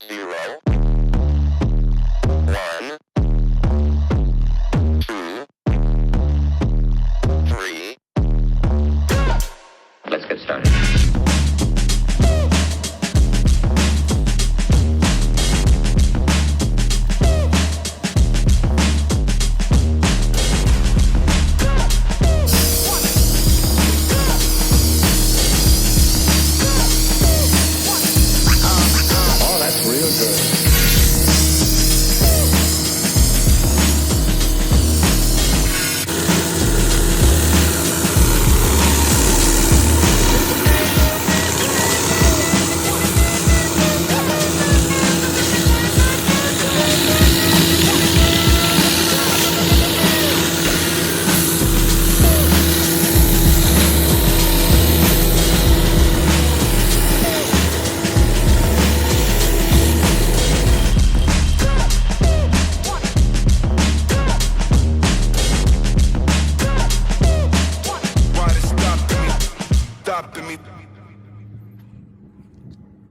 0, 1, 2, 3. Let's get started. Oh, that's real good. Why they stopping me? Stopping me.